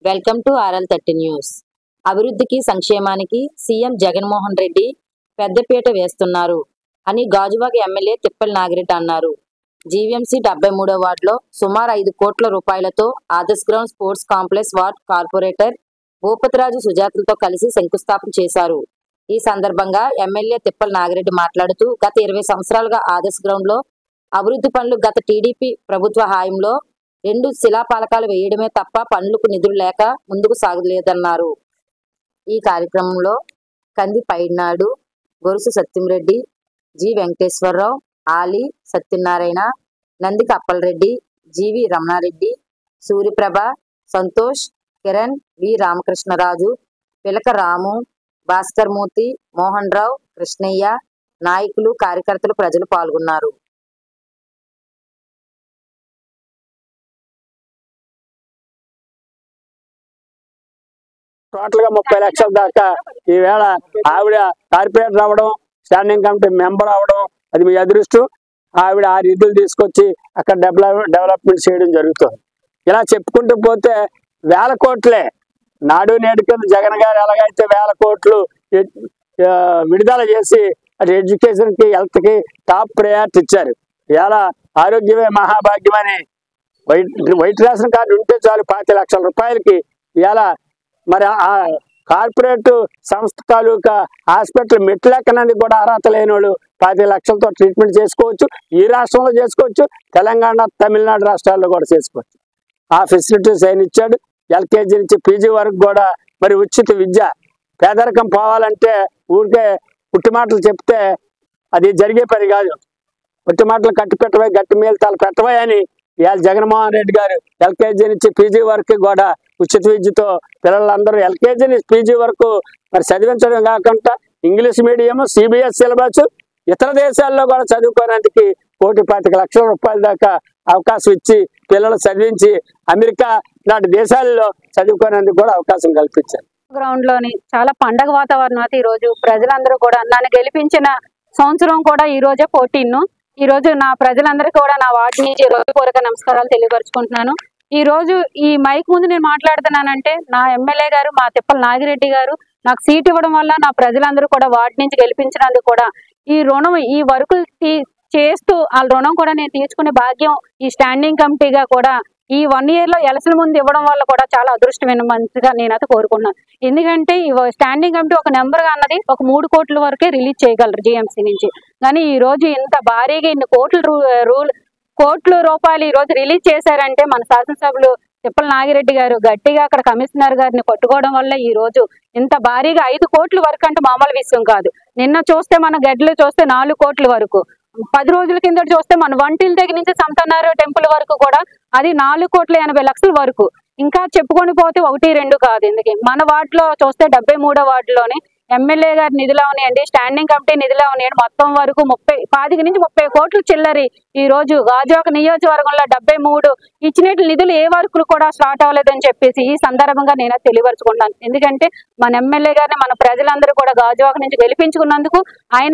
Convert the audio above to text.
Welcome to RL30 news. అభివృద్ధికి సంక్షేమానికి CM Jaganmohan Reddy పెద్దపీట వేస్తున్నారు అని గాజువాక ఎమ్మెల్యే తిప్పల నాగిరెడ్డి అన్నారు. జీవీఎంసీ 73వ వార్డులో సుమారు 5 కోట్ల రూపాయలతో Adarsh ground sports complex ward corporator Bhupathiraju సుజాతలతో కలిసి శంకుస్థాపన చేశారు. ఈ సందర్భంగా ఎమ్మెల్యే తిప్పల నాగిరెడ్డి మాట్లాడుతూ గత 20 సంవత్సరాలుగా ఆదర్శ్ గ్రౌండ్ లో అభివృద్ధి పనులు గత టీడీపీ ప్రభుత్వ హయాంలో 2 శిలాఫలకాలు వేయడమే తప్ప పనులకు నిధులు లేక ముందుకు సాగలేదన్నారు. ఈ కార్యక్రమంలో కంది పైనాడు, గొరుసు సత్యంరెడ్డి, జి వెంకటేశ్వరరావు, ఆలి సత్యనారాయణ, నందిక అప్పలరెడ్డి, జీవి రమణారెడ్డి, సూర్యప్రభ, సంతోష్, కిరణ్, వి రామకృష్ణరాజు, పిలక రాము, భాస్కర్ మూర్తి, మోహన్ రావు, కృష్ణయ్య, నాయకులు, కార్యకర్తలు, ప్రజలు పాల్గొన్నారు. టోటల్ గా 30 లక్షల దాకా ఈవేళ ఆవిడ కార్పొరేటర్ అవ్వడం, స్టాండింగ్ కమిటీ మెంబర్ అవ్వడం అది మీ అదృష్టం. ఆవిడ ఆ నిధులు తీసుకొచ్చి అక్కడ డెవలప్మెంట్ చేయడం జరుగుతుంది. ఇలా చెప్పుకుంటూ పోతే వేల కోట్లే నాడు నేడు కింద జగన్ గారు ఎలాగైతే వేల కోట్లు విడుదల చేసి అటు ఎడ్యుకేషన్ కి, హెల్త్ కి టాప్ ప్రయారిటీ ఇచ్చారు. ఇలా ఆరోగ్యమే మహాభాగ్యం అని వైట్ రేషన్ కార్డు ఉంటే చాలు 5 లక్షల రూపాయలకి ఇలా మరి ఆ కార్పొరేట్ సంస్థ తాలూకా హాస్పిటల్ మెట్లెక్కనందుకు కూడా అర్హత లేని వాళ్ళు 5 లక్షలతో ట్రీట్మెంట్ చేసుకోవచ్చు. ఈ రాష్ట్రంలో చేసుకోవచ్చు, తెలంగాణ, తమిళనాడు రాష్ట్రాల్లో కూడా చేసుకోవచ్చు. ఆ ఫెసిలిటీస్ ఆయన ఇచ్చాడు. ఎల్కేజీ నుంచి పీజీ వరకు కూడా మరి ఉచిత విద్య. పేదరికం పోవాలంటే ఊరికే పుట్టి మాటలు చెప్తే అది జరిగే పని కాదు. పుట్టి మాటలు కట్టి పెట్టవే, గట్టి మేలుతాలు పెట్టవే అని ఇవాళ జగన్మోహన్ రెడ్డి గారు ఎల్కేజీ నుంచి పీజీ వరకు కూడా ఉచిత విద్యతో పిల్లలందరూ ఎల్కేజీ నుంచి పీజీ వరకు మరి చదివించడం కాకుండా ఇంగ్లీష్ మీడియం, సిబిఎస్ సిలబస్ ఇతర దేశాల్లో కూడా చదువుకోవడానికి 1,25 లక్షల రూపాయల దాకా అవకాశం ఇచ్చి పిల్లలు చదివించి అమెరికా లాంటి దేశాల్లో చదువుకోవడానికి కూడా అవకాశం కల్పించారు. గ్రౌండ్ లోని చాలా పండగ వాతావరణం అయితే ఈ రోజు ప్రజలందరూ కూడా నన్ను గెలిపించిన సంవత్సరం కూడా ఈ రోజే 14. ఈ రోజు నా ప్రజలందరికీ కూడా నా వార్డు నుంచి హృదయపూర్వక నమస్కారాలు తెలియపరుచుకుంటున్నాను. ఈ రోజు ఈ మైక్ ముందు నేను మాట్లాడుతున్నానంటే నా ఎమ్మెల్యే గారు, మా తిప్పల నాగిరెడ్డి గారు నాకు సీట్ ఇవ్వడం వల్ల నా ప్రజలందరూ కూడా వార్డు నుంచి గెలిపించినందుకు కూడా ఈ రుణం, ఈ వర్కులు చేస్తూ ఆ రుణం కూడా నేను తీర్చుకునే భాగ్యం ఈ స్టాండింగ్ కమిటీగా కూడా ఈ 1 year లో ఎలక్షన్ ముందు ఇవ్వడం వల్ల కూడా చాలా అదృష్టమైన మంచిగా నేనైతే కోరుకున్నాను. ఎందుకంటే ఈ స్టాండింగ్ కమిటీ ఒక నెంబర్ అన్నది ఒక 3 కోట్ల వరకే రిలీజ్ చేయగలరు జీఎంసీ నుంచి. కానీ ఈ రోజు ఇంత భారీగా ఇన్ని కోట్ల రూపాయలు ఈ రోజు రిలీజ్ చేశారంటే మన శాసనసభ్యులు తిప్పల నాగిరెడ్డి గారు గట్టిగా అక్కడ కమిషనర్ గారిని పట్టుకోవడం వల్ల ఈ రోజు ఇంత భారీగా 5 కోట్ల వరకు అంటే మామూలు విషయం కాదు. నిన్న చూస్తే మన గడ్డలు చూస్తే 4 కోట్ల వరకు, 10 రోజుల కింద చూస్తే మన వంటిల దగ్గర నుంచి సంతనారు టెంపుల్ వరకు కూడా అది 4,80,00,000 వరకు. ఇంకా చెప్పుకొని పోతే 1, 2 కాదు. ఎందుకే మన వార్డులో చూస్తే 73వ వార్డులోని ఎమ్మెల్యే గారి నిధులు ఉన్నాయండి, స్టాండింగ్ కమిటీ నిధులు ఉన్నాయండి, మొత్తం వరకు 25 నుంచి 30 కోట్లు చిల్లరి ఈ రోజు గాజువాక నియోజకవర్గంలో 73 ఇచ్చినట్లు నిధులు ఏ వరకు కూడా స్టార్ట్ అవ్వలేదని చెప్పేసి ఈ సందర్భంగా నేను తెలియపరుచుకుంటాను. ఎందుకంటే మన ఎమ్మెల్యే గారిని మన ప్రజలందరూ కూడా గాజువాక నుంచి గెలిపించుకున్నందుకు ఆయన